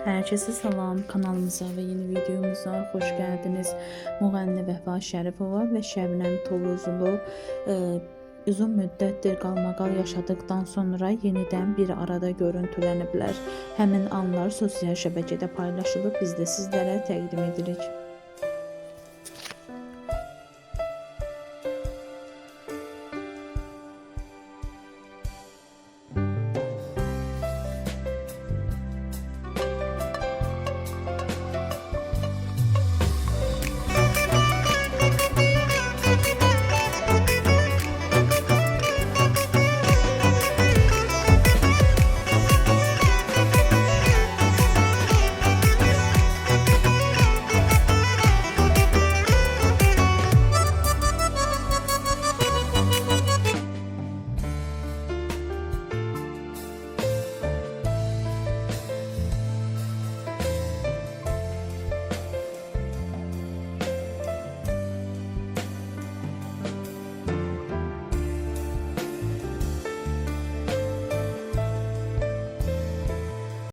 Herkese salam, kanalımıza ve yeni videomuza hoş geldiniz. Müğənni Vəfa Şərifova ve Şəbnəm Tovuzlu uzun müddətdir qalmaqal yaşadıktan sonra yeniden bir arada görüntüləniblər. Həmin anlar sosial şəbəkədə paylaşılıb, biz də sizlərə təqdim edirik.